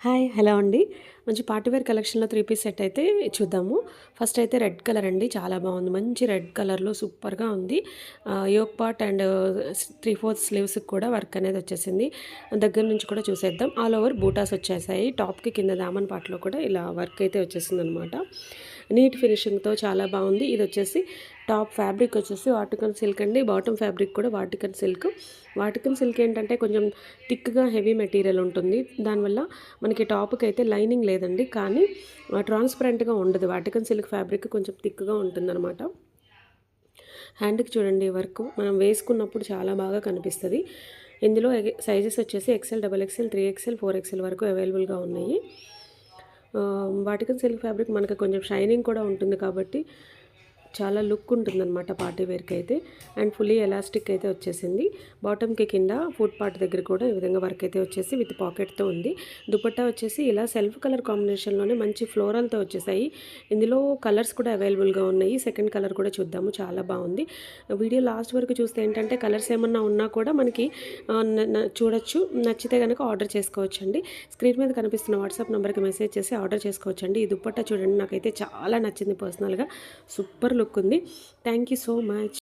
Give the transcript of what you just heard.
Hi hello అండి. మంచి party wear కలెక్షన్‌లో 3 పీస్ సెట్ అయితే చూద్దాము. ఫస్ట్ అయితే రెడ్ కలర్ అండి. చాలా బాగుంది. మంచి రెడ్ కలర్‌లో సూపర్‌గా ఉంది. యోక్ పార్ట్ అండ్ 3/4 స్లీవ్స్‌కి కూడా వర్క్ అనేది వచ్చేసింది. దగ్గర నుంచి కూడా చూసేద్దాం. ఆల్ ఓవర్ బూటాస్ వచ్చేసాయి. టాప్‌కి కింద దామన్ పార్ట్‌లో కూడా ఇలా వర్క్ అయితే వచ్చేసిందనమాట. నీట్ ఫినిషింగ్‌తో చాలా బాగుంది. ఇది వచ్చేసి టాప్ ఫ్యాబ్రిక్ వచ్చేసి వాటికన్ సిల్క్ అండి. బాటమ్ ఫ్యాబ్రిక్ కూడా వాటికన్ సిల్క్. వాటికన్ సిల్క్ ఏంటంటే కొంచెం థిక్‌గా హెవీ మెటీరియల్ ఉంటుంది. దానివల్ల మనకి టాప్‌కి అయితే లైనింగ్ లేదండి. కానీ ట్రాన్స్పరెంట్‌గా ఉండదు. వాటికన్ సిల్క్ ఫ్యాబ్రిక్ కొంచెం థిక్‌గా ఉంటుందన్నమాట. హ్యాండ్‌కి చూడండి వర్క్ మనం వేసుకున్నప్పుడు చాలా బాగా కనిపిస్తది. ఇందులో సైజెస్ వచ్చేసి XL, double XL, 3XL, 4XL వరకు అవైలబుల్‌గా ఉన్నాయి. వాటికన్ సిల్క్ ఫ్యాబ్రిక్ మనకు కొంచెం షైనింగ్ కూడా ఉంటుంది కాబట్టి చాలా లుక్ ఉంటుందన్నమాట పార్టీ వేర్కి అయితే. అండ్ ఫుల్లీ ఎలాస్టిక్ అయితే వచ్చేసింది. బాటమ్కి కింద ఫుట్ పార్ట్ దగ్గర కూడా ఈ విధంగా వర్క్ అయితే వచ్చేసి విత్ పాకెట్తో ఉంది. దుపట్టా వచ్చేసి ఇలా సెల్ఫ్ కలర్ కాంబినేషన్లోనే మంచి ఫ్లోరల్తో వచ్చేసాయి. ఇందులో కలర్స్ కూడా అవైలబుల్గా ఉన్నాయి. సెకండ్ కలర్ కూడా చూద్దాము. చాలా బాగుంది. వీడియో లాస్ట్ వరకు చూస్తే ఏంటంటే కలర్స్ ఏమన్నా ఉన్నా కూడా మనకి చూడొచ్చు. నచ్చితే కనుక ఆర్డర్ చేసుకోవచ్చండి. స్క్రీన్ మీద కనిపిస్తున్న వాట్సాప్ నెంబర్కి మెసేజ్ చేసి ఆర్డర్ చేసుకోవచ్చండి. ఈ దుపట్టా చూడండి, నాకైతే చాలా నచ్చింది పర్సనల్గా. సూపర్ లుక్ ఉంది. Thank you so much.